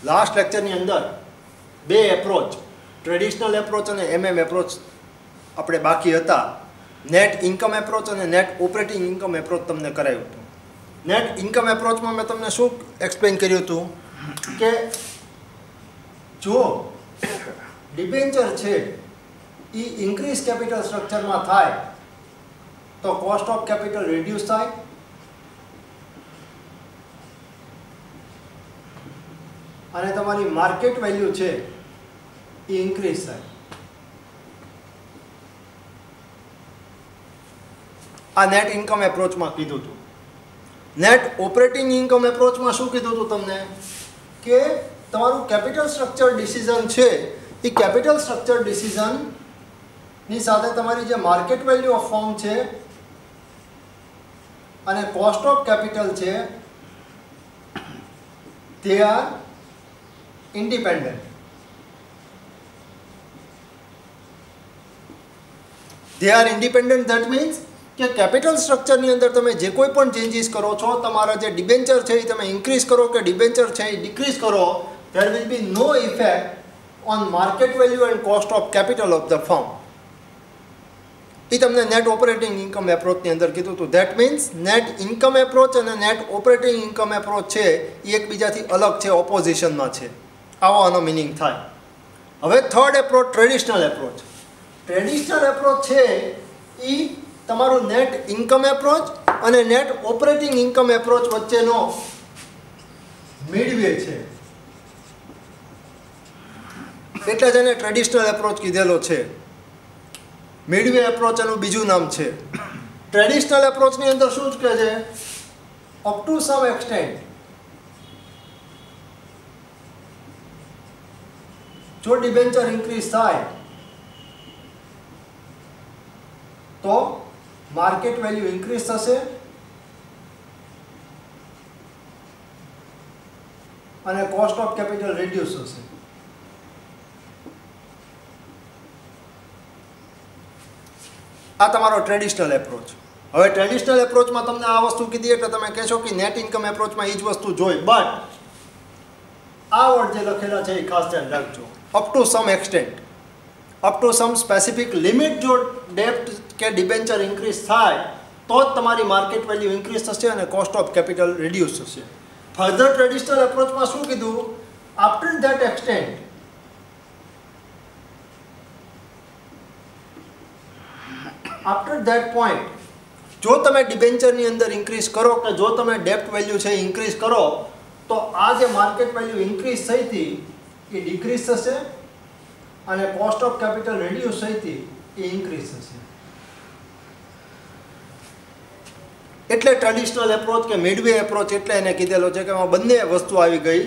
Last લેક્ચરની અંદર બે approach, traditional approach અને એપ્રોચ આપણે બાકી હતા. નેટ ઇન્કમ એપ્રોચ અને નેટ ઓપરેટિંગ ઇન્કમ એપ્રોચ તમને કરાવ્યું હતું. નેટ ઇન્કમ એપ્રોચમાં મેં તમને શું એક્સપ્લેન કર્યું હતું કે જો ડિબેન્ચર છે એ ઇન્ક્રીઝ કેપિટલ સ્ટ્રક્ચરમાં થાય તો કોસ્ટ ઓફ કેપિટલ રિડ્યુસ થાય અને તમારી માર્કેટ વેલ્યુ છે એ ઇન્ક્રીઝ થાય. આ નેટ ઇન્કમ એપ્રોચમાં કીધું હતું. નેટ ઓપરેટિંગ ઇન્કમ એપ્રોચમાં શું કીધું હતું તમને કે તમારું કેપિટલ સ્ટ્રક્ચર ડિસિઝન છે એ કેપિટલ સ્ટ્રક્ચર ડિસિઝનની સાથે તમારી જે માર્કેટ વેલ્યુ ઓફ ફર્મ છે અને કોસ્ટ ઓફ કેપિટલ છે તે R independent. they are independent. that means કે કેપિટલ સ્ટ્રક્ચરની અંદર તમે જે કોઈ પણ ચેન્જીસ કરો છો, તમારા જે ડિબેન્ચર છે એ તમે ઇન્ક્રીઝ કરો કે ડિબેન્ચર છે એ ડિક્રીઝ કરો, there will be no effect on market value and cost of capital of the firm. એ તમને નેટ ઓપરેટિંગ ઇન્કમ એપ્રોચની અંદર કીધું હતું. That means net income approach અને નેટ ઓપરેટિંગ ઇન્કમ એપ્રોચ છે એ એકબીજાથી અલગ છે, ઓપોઝિશનમાં છે. આવો આનો મિનિંગ થાય. હવે third approach traditional approach. Traditional approach છે એ તમારું નેટ ઇન્કમ એપ્રોચ અને નેટ ઓપરેટિંગ ઇન્કમ એપ્રોચ વચ્ચેનો મિડવે છે, એટલે જ એને ટ્રેડિશનલ એપ્રોચ કીધેલો છે. મિડવે એપ્રોચ એનું બીજું નામ છે. ટ્રેડિશનલ એપ્રોચની અંદર શું જ કહે છે, અપ ટુ સમ એક્સટેન્ટ જો ડિબેન્ચર ઇન્ક્રીઝ થાય તો માર્કેટ વેલ્યુ ઇન્ક્રીઝ થશે અને કોસ્ટ ઓફ કેપિટલ રિડ્યુસ થશે. આ તમારો ટ્રેડિશનલ એપ્રોચ. હવે ટ્રેડિશનલ એપ્રોચમાં તમને આ વસ્તુ કીધી એટલે તમે કહેશો કે નેટ ઇન્કમ એપ્રોચમાં એ જ વસ્તુ જોઈ, બટ આ વર્ડ જે લખેલા છે એ ખાસ ધ્યાન રાખજો. Up to some extent, up to some specific limit જો ડેપ્ટ કે ડિબેન્ચર ઇન્ક્રીઝ થાય તો જ તમારી માર્કેટ વેલ્યુ ઇન્ક્રીઝ થશે અને કોસ્ટ ઓફ કેપિટલ રિડ્યુસ થશે. ફર્ધર ટ્રેડિશનલ એપ્રોચમાં શું કીધું, after that extent after that point જો તમે ડિબેન્ચરની અંદર ઇન્ક્રીઝ કરો કે જો તમે ડેપ્ટ વેલ્યુ છે ઇન્ક્રીઝ કરો તો આ જે માર્કેટ વેલ્યુ ઇન્ક્રીઝ થઈ હતી એ ડિક્રીઝ થશે અને કોસ્ટ ઓફ કેપિટલ રિડ્યુસ થઈ હતી એ ઇન્ક્રીઝ થશે. એટલે ટ્રેડિશનલ એપ્રોચ કે મિડવે એપ્રોચ એટલે એને કીધેલો છે કે એમાં બંને વસ્તુ આવી ગઈ.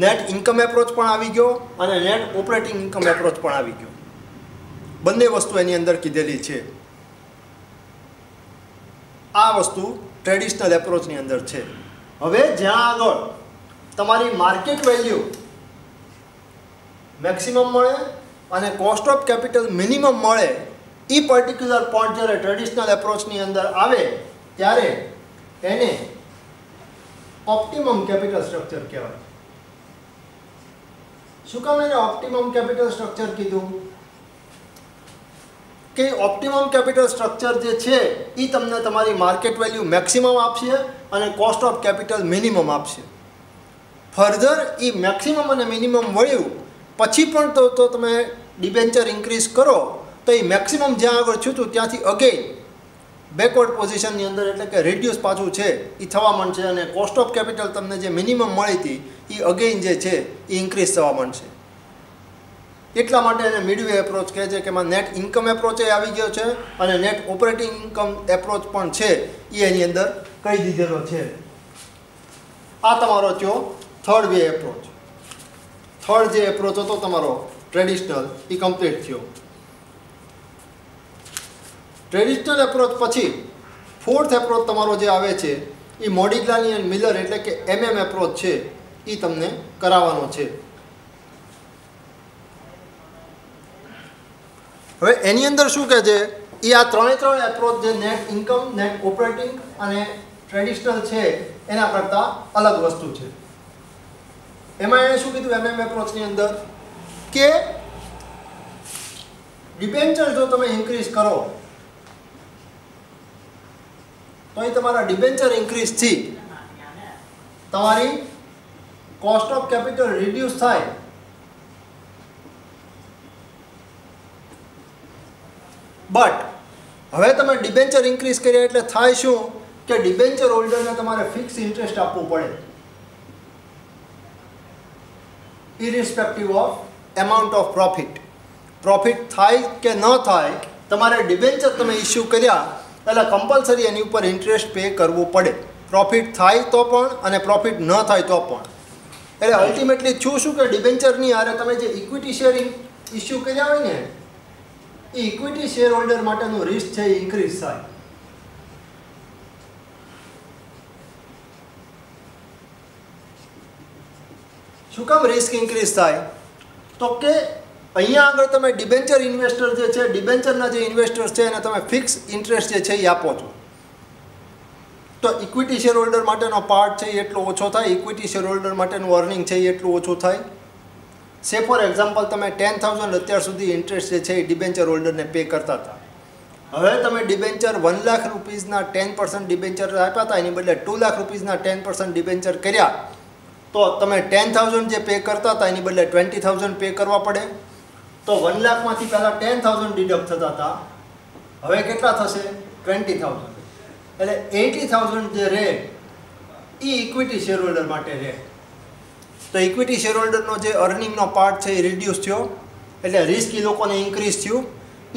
નેટ ઇન્કમ એપ્રોચ પણ આવી ગયો અને નેટ ઓપરેટિંગ ઇન્કમ એપ્રોચ પણ આવી ગયો. બંને વસ્તુ એની અંદર કીધેલી છે. આ વસ્તુ ટ્રેડિશનલ એપ્રોચની અંદર છે. હવે જ્યાં આગળ તમારી માર્કેટ વેલ્યુ મેક્સિમમ મળે અને કોસ્ટ ઓફ કેપિટલ મિનિમમ મળે એ પર્ટિક્યુલર પોઈન્ટ જ્યારે ટ્રેડિશનલ એપ્રોચની અંદર આવે ત્યારે એને ઓપ્ટિમમ કેપિટલ સ્ટ્રક્ચર કહેવાય. શું કામ એને ઓપ્ટિમમ કેપિટલ સ્ટ્રક્ચર કીધું કે ઓપ્ટિમમ કેપિટલ સ્ટ્રક્ચર જે છે એ તમને તમારી માર્કેટ વેલ્યુ મેક્સિમમ આપશે અને કોસ્ટ ઓફ કેપિટલ મિનિમમ આપશે. ફર્ધર એ મેક્સિમમ અને મિનિમમ વળ્યું પછી પણ તો તમે ડિબેન્ચર ઇન્ક્રીઝ કરો તો એ મેક્સિમમ જ્યાં આગળ થયું હતું ત્યાંથી અગેન બેકવર્ડ પોઝિશનની અંદર એટલે કે રિડ્યુસ પાછું છે એ થવા માંડશે અને કોસ્ટ ઓફ કેપિટલ તમને જે મિનિમમ મળી હતી એ અગેન જે છે એ ઇન્ક્રીઝ થવા માંડશે. એટલા માટે એને મિડવે એપ્રોચ કહે છે કે એમાં નેટ ઇન્કમ એપ્રોચ એ આવી ગયો છે અને નેટ ઓપરેટિંગ ઇન્કમ એપ્રોચ પણ છે એ એની અંદર કહી દીધેલો છે. આ તમારો થયો થર્ડ વે એપ્રોચ. થર્ડ જે એપ્રોચ હતો તમારો ટ્રેડિશનલ એ કમ્પ્લીટ થયો. ટ્રેડિશનલ એપ્રોચ પછી ફોર્થ એપ્રોચ તમારો જે આવે છે એ મોડિગ્લાની એન્ડ મિલર એટલે કે એપ્રોચ છે એ તમને કરાવવાનો છે. હવે એની અંદર શું કહે છે એ આ ત્રણ એપ્રોચ જે નેટ ઇન્કમ, નેટ ઓપરેટિંગ અને ટ્રેડિશનલ છે એના કરતાં અલગ વસ્તુ છે. એમાં એને શું કીધું MM એપ્રોચની અંદર કે ડિબેન્ચર જો તમે ઇન્ક્રીઝ કરો તો એ તમારા ડિબેન્ચર ઇન્ક્રીઝથી તમારી કોસ્ટ ઓફ કેપિટલ રિડ્યુસ થાય, બટ હવે તમે ડિબેન્ચર ઇન્ક્રીઝ કર્યા એટલે થાય શું કે ડિબેન્ચર હોલ્ડરને તમારે ફિક્સ ઇન્ટરેસ્ટ આપવું પડે, irrespective of amount of profit. Profit થાય કે ન થાય, તમારે ડિબેન્ચર તમે ઇસ્યુ કર્યા એટલે કમ્પલસરી એની ઉપર ઇન્ટરેસ્ટ પે કરવું પડે, પ્રોફિટ થાય તો પણ અને પ્રોફિટ ન થાય તો પણ. એટલે અલ્ટિમેટલી શું કે ડિબેન્ચરની હારે તમે જે ઇક્વિટી શેર ઇસ્યુ કર્યા હોય ને એ ઇક્વિટી શેર હોલ્ડર માટેનું રિસ્ક છે એ ઇન્ક્રીઝ થાય. શું કામ રિસ્ક ઇન્ક્રીઝ થાય? તો કે અહીંયા આગળ તમે ડિબેન્ચર ઇન્વેસ્ટર જે છે, ડિબેન્ચરના જે ઇન્વેસ્ટર્સ છે એને તમે ફિક્સ ઇન્ટરેસ્ટ જે છે એ આપો છો, તો ઇક્વિટી શેર હોલ્ડર માટેનો પાર્ટ છે એ એટલો ઓછો થાય, ઇક્વિટી શેર હોલ્ડર માટેનું અર્નિંગ છે એ એટલું ઓછું થાય. સે ફોર એક્ઝામ્પલ તમે 10,000 અત્યાર સુધી ઇન્ટરેસ્ટ જે છે એ ડિબેન્ચર હોલ્ડરને પે કરતા હતા. હવે તમે ડિબેન્ચર 1 લાખ રૂપીઝના 10% ડિબેન્ચર આપ્યા હતા, એની બદલે 2 લાખ રૂપીઝના 10% ડિબેન્ચર કર્યા, તો તમે 10,000 જે પે કરતા હતા એની બદલે 20,000 પે કરવા પડે. તો 1 લાખમાંથી પહેલાં 10,000 ડિડક્ટ થતા હતા, હવે કેટલા થશે? 20,000. એટલે 80,000 જે રહે એ ઇક્વિટી શેર હોલ્ડર માટે રહે. તો ઇક્વિટી શેર હોલ્ડરનો જે અર્નિંગનો પાર્ટ છે એ રિડ્યુસ થયો, એટલે રિસ્ક એ લોકોને ઇન્ક્રીઝ થયું.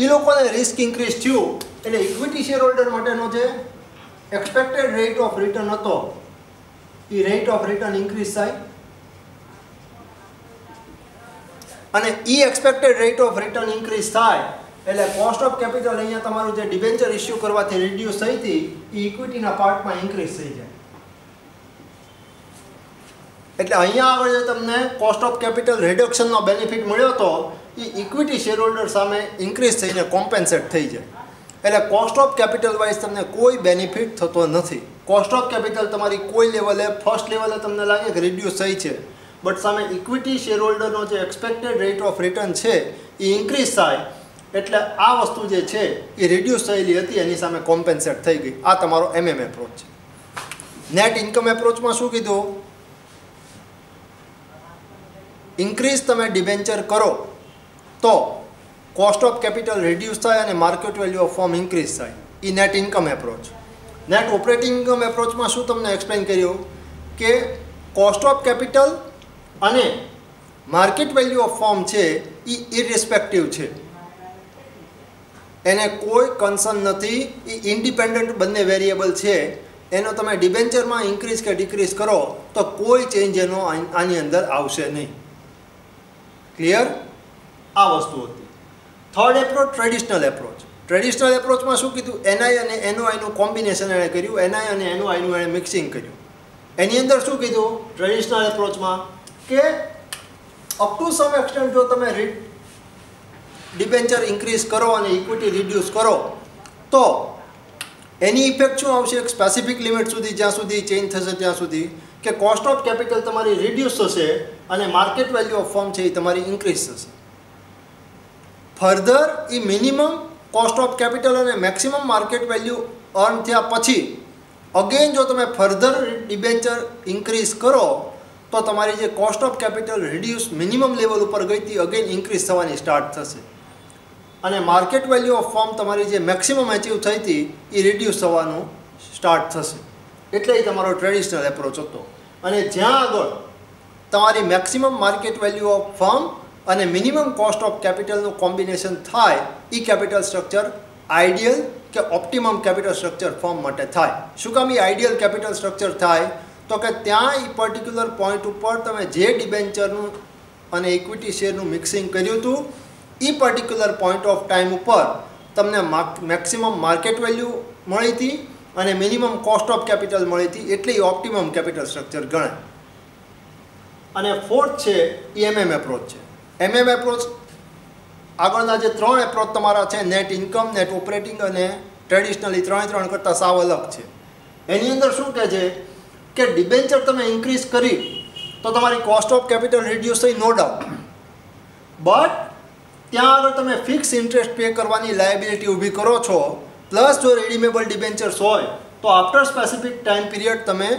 એ લોકોને રિસ્ક ઇન્ક્રીઝ થયું એટલે ઇક્વિટી શેર હોલ્ડર માટેનો જે એક્સપેક્ટેડ રેટ ઓફ રિટર્ન હતો એ રેટ ઓફ રિટર્ન ઇન્ક્રીઝ થાય, અને એ expected rate of return increase થાય એટલે કોસ્ટ ઓફ કેપિટલ અહીંયા તમારું જે ડિબેન્ચર ઇસ્યુ કરવાથી રિડ્યુસ થઈ હતી એ ઇક્વિટીના પાર્ટમાં ઇન્ક્રીઝ થઈ જાય. એટલે અહીંયા આગળ જે તમને કોસ્ટ ઓફ કેપિટલ રિડક્શનનો બેનિફિટ મળ્યો હતો એ ઇક્વિટી શેર હોલ્ડર સામે ઇન્ક્રીઝ થઈને કોમ્પેન્સેટ થઈ જાય. એટલે કોસ્ટ ઓફ કેપિટલ વાઇઝ તમને કોઈ બેનિફિટ થતો નથી. કોસ્ટ ઓફ કેપિટલ તમારી કોઈ લેવલે ફર્સ્ટ લેવલે તમને લાગે કે રિડ્યુસ થઈ છે, બટ સામે ઇક્વિટી શેર હોલ્ડરનો જે એક્સપેક્ટેડ રેટ ઓફ રિટર્ન છે એ ઇન્ક્રીઝ થાય એટલે આ વસ્તુ જે છે એ રિડ્યુસ થયેલી હતી એની સામે કોમ્પેન્સેટ થઈ ગઈ. આ તમારો MM એપ્રોચ છે. નેટ ઇન્કમ એપ્રોચમાં શું કીધું? ઇન્ક્રીઝ તમે ડિબેન્ચર કરો તો કોસ્ટ ઓફ કેપિટલ રિડ્યુસ થાય અને market value of firm increase થાય. એ net income approach. Net operating income એપ્રોચમાં શું તમને એક્સપ્લેન કર્યું કે કોસ્ટ ઓફ કેપિટલ અને માર્કેટ વેલ્યુ ઓફ ફર્મ છે એ ઇરરિસ્પેક્ટિવ છે, એને કોઈ કન્સર્ન નથી, એ ઇન્ડિપેન્ડન્ટ બંને વેરિયેબલ છે. એનો તમે ડિબેન્ચરમાં ઇન્ક્રીઝ કે ડિક્રીઝ કરો તો કોઈ ચેન્જ એનો આની અંદર આવશે નહીં. ક્લિયર? આ વસ્તુ હતી. Third approach traditional approach. Traditional એપ્રોચમાં શું કીધું? NI અને NOIનું કોમ્બિનેશન એણે કર્યું, NI અને NOIનું એણે મિક્સિંગ કર્યું. એની અંદર શું કીધું ટ્રેડિશનલ એપ્રોચમાં કે અપ ટુ સમ એક્સટેન્ટ જો તમે ડિબેન્ચર ઇન્ક્રીઝ કરો અને ઇક્વિટી રિડ્યુસ કરો તો એની ઇફેક્ટ શું આવશે? એક સ્પેસિફિક લિમિટ સુધી, જ્યાં સુધી ચેન્જ થશે ત્યાં સુધી, કે કોસ્ટ ઓફ કેપિટલ તમારી રિડ્યુસ થશે અને માર્કેટ વેલ્યુ ઓફ ફર્મ છે એ તમારી ઇન્ક્રીઝ થશે. Further A minimum cost of capital અને મેક્સિમમ માર્કેટ વેલ્યુ અર્ન થયા પછી અગેન જો તમે ફર્ધર ડિબેન્ચર ઇન્ક્રીઝ કરો તો તમારી જે cost of capital reduce minimum level ઉપર ગઈ હતી અગેન ઇન્ક્રીઝ થવાની સ્ટાર્ટ થશે, અને માર્કેટ વેલ્યુ ઓફ ફર્મ તમારી જે મેક્સિમમ અચીવ થઈ હતી એ રિડ્યુસ થવાનું સ્ટાર્ટ થશે. એટલે એ તમારો ટ્રેડિશનલ એપ્રોચ હતો. અને જ્યાં આગળ તમારી maximum market value of firm અને મિનિમમ કોસ્ટ ઓફ કેપિટલનું કોમ્બિનેશન થાય એ કેપિટલ સ્ટ્રક્ચર આઈડિયલ કે ઓપ્ટિમમ કેપિટલ સ્ટ્રક્ચર ફર્મ માટે થાય. શું કામ એ આઈડિયલ કેપિટલ સ્ટ્રક્ચર થાય? તો કે ત્યાં એ પર્ટિક્યુલર પોઈન્ટ ઉપર તમે જે ડિબેન્ચરનું અને ઇક્વિટી શેરનું મિક્સિંગ કર્યું હતું એ પર્ટિક્યુલર પોઈન્ટ ઓફ ટાઈમ ઉપર તમને મેક્સિમમ માર્કેટ વેલ્યુ મળી હતી અને મિનિમમ કોસ્ટ ઓફ કેપિટલ મળી હતી, એટલે એ ઓપ્ટિમમ કેપિટલ સ્ટ્રક્ચર ગણાય. અને ફોર્થ છે એ MM એપ્રોચ છે. MM એપ્રોચ આગળના જે 3 એપ્રોચ તમારા છે, નેટ ઇન્કમ, નેટ ઓપરેટિંગ અને ટ્રેડિશનલી ત્રણ કરતાં સાવ અલગ છે. એની અંદર શું કહે છે કે ડિબેન્ચર તમે ઇન્ક્રીઝ કરી તો તમારી કોસ્ટ ઓફ કેપિટલ રિડ્યુસ થઈ, નો ડાઉટ. બટ ત્યાં આગળ તમે ફિક્સ ઇન્ટરેસ્ટ પે કરવાની લાયબિલિટી ઊભી કરો છો, પ્લસ જો રેડીમેબલ ડિબેન્ચર્સ હોય તો આફ્ટર સ્પેસિફિક ટાઈમ પીરિયડ તમે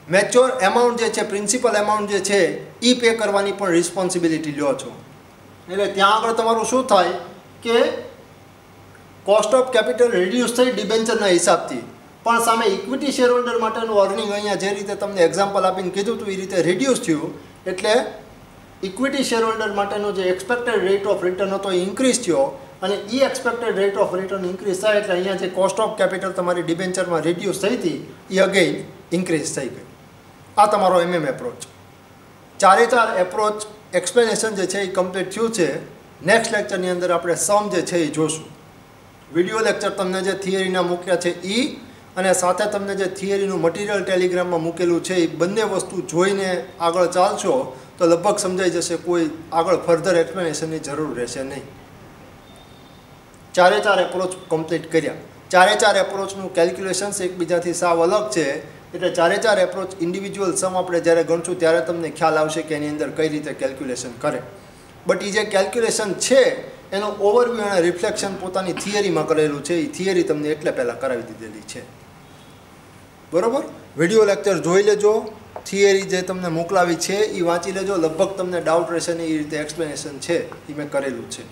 મેચ્યોર એમાઉન્ટ જે છે, પ્રિન્સિપલ એમાઉન્ટ જે છે એ પે કરવાની પણ રિસ્પોન્સિબિલિટી લ્યો છો. એટલે ત્યાં આગળ તમારું શું થાય કે કોસ્ટ ઓફ કેપિટલ રિડ્યુસ થઈ ડિબેન્ચરના હિસાબથી, પણ સામે ઇક્વિટી શેર હોલ્ડર માટેનું અર્નિંગ અહીંયા જે રીતે તમને એક્ઝામ્પલ આપીને કીધું હતું એ રીતે રિડ્યુસ થયું. એટલે ઇક્વિટી શેર હોલ્ડર માટેનો જે એક્સપેક્ટેડ રેટ ઓફ રિટર્ન હતો એ ઇન્ક્રીઝ થયો, અને એ expected rate of return increase થાય એટલે અહીંયા જે કોસ્ટ ઓફ કેપિટલ તમારી ડિબેન્ચરમાં રિડ્યુસ થઈ હતી એ અગેઇન ઇન્ક્રીઝ થઈ ગઈ. આ તમારો એપ્રોચ. 4 એપ્રોચ એક્સપ્લેનેશન જે છે એ કમ્પ્લીટ થયું છે. નેક્સ્ટ લેક્ચરની અંદર આપણે સમ જે છે એ જોશું. વિડીયો લેક્ચર તમને જે થિયરીના મૂક્યા છે એ, અને સાથે તમને જે થિયરીનું મટીરિયલ ટેલિગ્રામમાં મૂકેલું છે એ બંને વસ્તુ જોઈને આગળ ચાલશો તો લગભગ સમજાઈ જશે, કોઈ આગળ ફર્ધર એક્સપ્લેનેશનની જરૂર રહેશે નહીં. 4 એપ્રોચ કમ્પ્લીટ કર્યા. 4 એપ્રોચનું કેલ્ક્યુલેશન્સ એકબીજાથી સાવ અલગ છે, એટલે 4 એપ્રોચ ઇન્ડિવિજ્યુઅલ સમ આપણે જ્યારે ગણશું ત્યારે તમને ખ્યાલ આવશે કે એની અંદર કઈ રીતે કેલ્ક્યુલેશન કરે. બટ એ જે કેલ્ક્યુલેશન છે એનો ઓવરવ્યૂ અને રિફ્લેક્શન પોતાની થિયરીમાં કરેલું છે. એ થિયરી તમને એટલે પહેલાં કરાવી દીધેલી છે. બરાબર, વિડીયો લેક્ચર જોઈ લેજો, થિયરી જે તમને મોકલાવી છે એ વાંચી લેજો, લગભગ તમને ડાઉટ રહેશે ને એ રીતે એક્સપ્લેનેશન છે એ મેં કરેલું છે.